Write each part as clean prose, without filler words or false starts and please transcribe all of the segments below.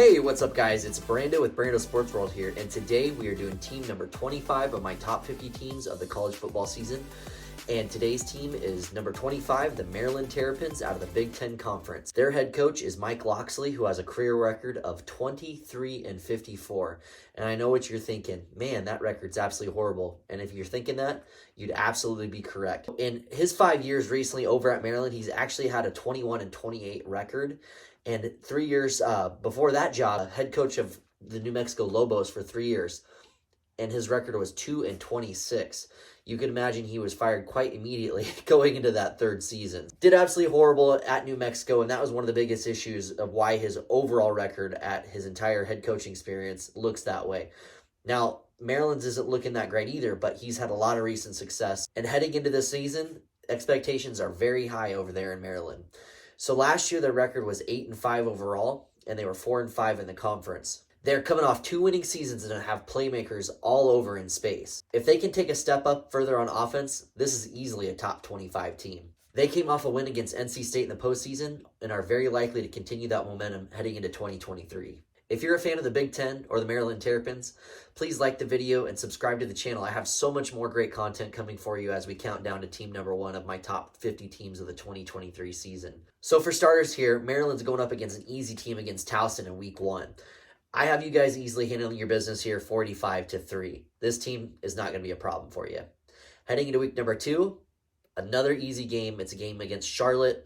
Hey, what's up guys? It's Brando with Brando Sports World here, and today we are doing team number 25 of my top 50 teams of the college football season. And today's team is number 25, the Maryland Terrapins out of the Big Ten Conference. Their head coach is Mike Locksley, who has a career record of 23-54. And I know what you're thinking, man, that record's absolutely horrible. And if you're thinking that, you'd absolutely be correct. In his 5 years recently over at Maryland, he's actually had a 21-28 record. And 3 years before that job, head coach of the New Mexico Lobos for 3 years. And his record was 2-26. You can imagine he was fired quite immediately going into that third season. Did absolutely horrible at New Mexico, and that was one of the biggest issues of why his overall record at his entire head coaching experience looks that way. Now, Maryland's isn't looking that great either, but he's had a lot of recent success. And heading into this season, expectations are very high over there in Maryland. So last year, their record was 8-5 overall, and they were 4-5 in the conference. They're coming off 2 winning seasons and have playmakers all over in space. If they can take a step up further on offense, this is easily a top 25 team. They came off a win against NC State in the postseason and are very likely to continue that momentum heading into 2023. If you're a fan of the Big Ten or the Maryland Terrapins, please like the video and subscribe to the channel. I have so much more great content coming for you as we count down to team number 1 of my top 50 teams of the 2023 season. So for starters here, Maryland's going up against an easy team against Towson in week 1. I have you guys easily handling your business here 45-3. This team is not going to be a problem for you. Heading into week number 2, another easy game. It's a game against Charlotte.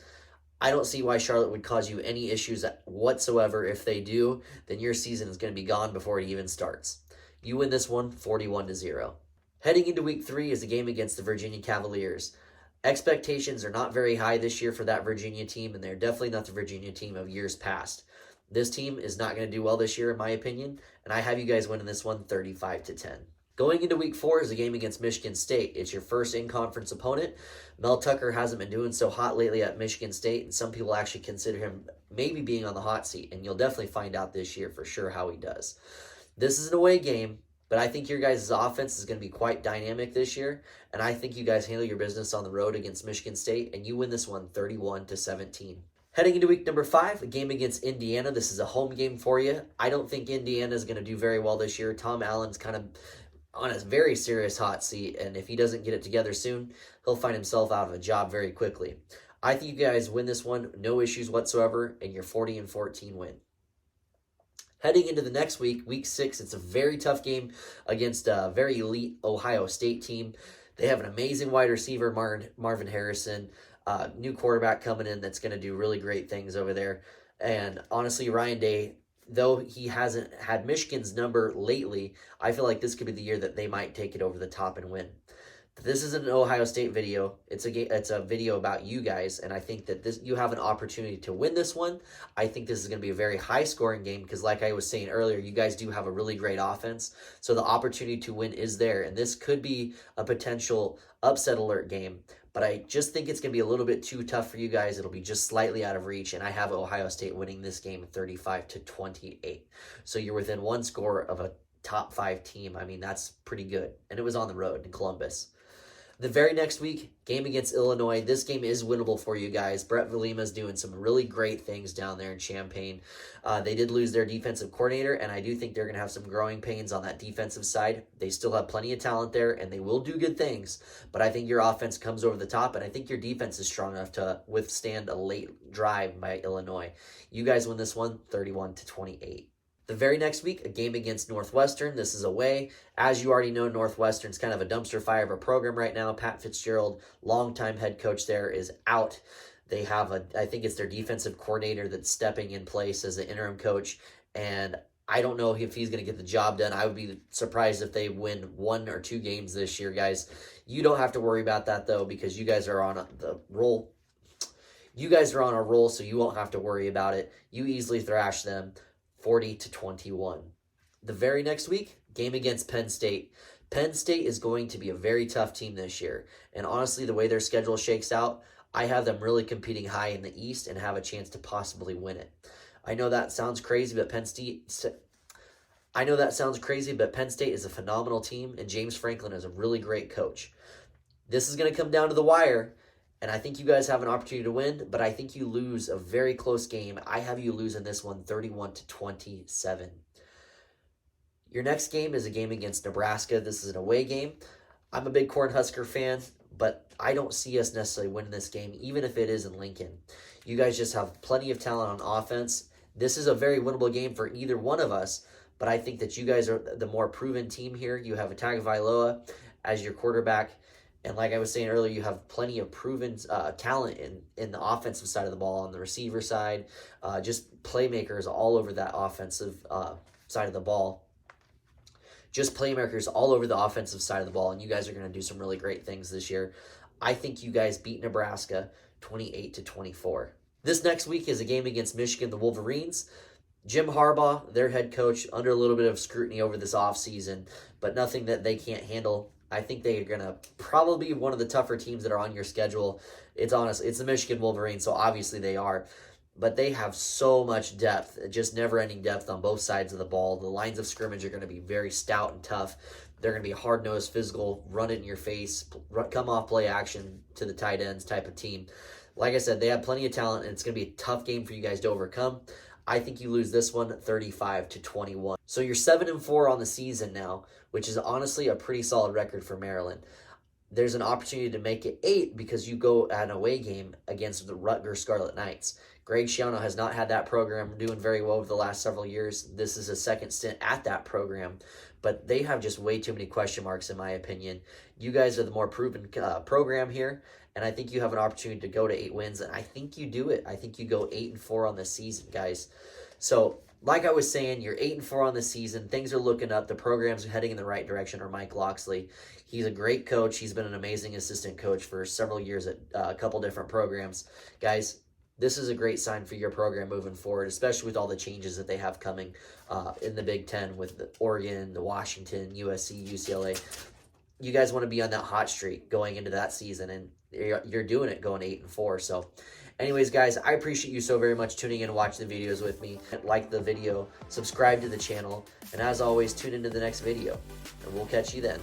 I don't see why Charlotte would cause you any issues whatsoever. If they do, then your season is going to be gone before it even starts. You win this one 41-0. Heading into week 3 is a game against the Virginia Cavaliers. Expectations are not very high this year for that Virginia team, and they're definitely not the Virginia team of years past. This team is not going to do well this year, in my opinion, and I have you guys winning this one 35-10. Going into week 4 is a game against Michigan State. It's your first in-conference opponent. Mel Tucker hasn't been doing so hot lately at Michigan State, and some people actually consider him maybe being on the hot seat, and you'll definitely find out this year for sure how he does. This is an away game, but I think your guys' offense is going to be quite dynamic this year, and I think you guys handle your business on the road against Michigan State, and you win this one 31-17. Heading into week number 5, a game against Indiana. This is a home game for you. I don't think Indiana is going to do very well this year. Tom Allen's kind of on a very serious hot seat, and if he doesn't get it together soon, he'll find himself out of a job very quickly. I think you guys win this one, no issues whatsoever, and your 40-14 win. Heading into the next week, week 6, it's a very tough game against a very elite Ohio State team. They have an amazing wide receiver, Marvin Harrison. New quarterback coming in that's going to do really great things over there. And honestly, Ryan Day, though he hasn't had Michigan's number lately, I feel like this could be the year that they might take it over the top and win. This isn't an Ohio State video. It's a video about you guys, and I think that you have an opportunity to win this one. I think this is going to be a very high-scoring game because, like I was saying earlier, you guys do have a really great offense, so the opportunity to win is there, and this could be a potential upset alert game. But I just think it's going to be a little bit too tough for you guys. It'll be just slightly out of reach, and I have Ohio State winning this game 35-28. So you're within one score of a top 5 team. I mean, that's pretty good. And it was on the road in Columbus. The very next week, game against Illinois. This game is winnable for you guys. Brett Vilima's doing some really great things down there in Champaign. They did lose their defensive coordinator, and I do think they're going to have some growing pains on that defensive side. They still have plenty of talent there, and they will do good things, but I think your offense comes over the top, and I think your defense is strong enough to withstand a late drive by Illinois. You guys win this one 31-28. The very next week, a game against Northwestern. This is away. As you already know, Northwestern's kind of a dumpster fire of a program right now. Pat Fitzgerald, longtime head coach there, is out. They have I think it's their defensive coordinator that's stepping in place as the interim coach, and I don't know if he's going to get the job done. I would be surprised if they win 1 or 2 games this year, guys. You don't have to worry about that, though, because you guys are on the roll. You guys are on a roll, so you won't have to worry about it. You easily thrash them 40-21. The very next week, game against Penn State. Penn State is going to be a very tough team this year. And honestly, the way their schedule shakes out, I have them really competing high in the East and have a chance to possibly win it. I know that sounds crazy, but Penn State is a phenomenal team, and James Franklin is a really great coach. This is going to come down to the wire, And I think you guys have an opportunity to win, but I think you lose a very close game. I have you losing this one 31-27. Your next game is a game against Nebraska. This is an away game. I'm a big Cornhusker fan, but I don't see us necessarily winning this game, even if it is in Lincoln. You guys just have plenty of talent on offense. This is a very winnable game for either one of us, but I think that you guys are the more proven team here. You have Tagovailoa as your quarterback, and like I was saying earlier, you have plenty of proven talent in the offensive side of the ball, on the receiver side, just playmakers all over that offensive side of the ball. Just playmakers all over the offensive side of the ball, and you guys are going to do some really great things this year. I think you guys beat Nebraska 28-24. This next week is a game against Michigan, the Wolverines. Jim Harbaugh, their head coach, under a little bit of scrutiny over this offseason, but nothing that they can't handle. I think they are going to probably be one of the tougher teams that are on your schedule. It's the Michigan Wolverines, so obviously they are. But they have so much depth, just never-ending depth on both sides of the ball. The lines of scrimmage are going to be very stout and tough. They're going to be hard-nosed, physical, run it in your face, come off play action to the tight ends type of team. Like I said, they have plenty of talent, and it's going to be a tough game for you guys to overcome. I think you lose this one 35-21. So you're 7-4 on the season now, which is honestly a pretty solid record for Maryland. There's an opportunity to make it 8 because you go at an away game against the Rutgers Scarlet Knights. Greg Schiano has not had that program doing very well over the last several years. This is a second stint at that program, but they have just way too many question marks, in my opinion. You guys are the more proven program here, and I think you have an opportunity to go to 8 wins, and I think you do it. I think you go 8-4 on the season, guys. So, like I was saying, you're 8-4 on the season. Things are looking up. The program's heading in the right direction. Or Mike Loxley, he's a great coach. He's been an amazing assistant coach for several years at a couple different programs. Guys, this is a great sign for your program moving forward, especially with all the changes that they have coming in the Big Ten with the Oregon, the Washington, USC, UCLA. You guys want to be on that hot streak going into that season, and you're doing it going 8-4. So anyways, guys, I appreciate you so very much tuning in and watching the videos with me. Like the video, subscribe to the channel, and as always, tune into the next video, and we'll catch you then.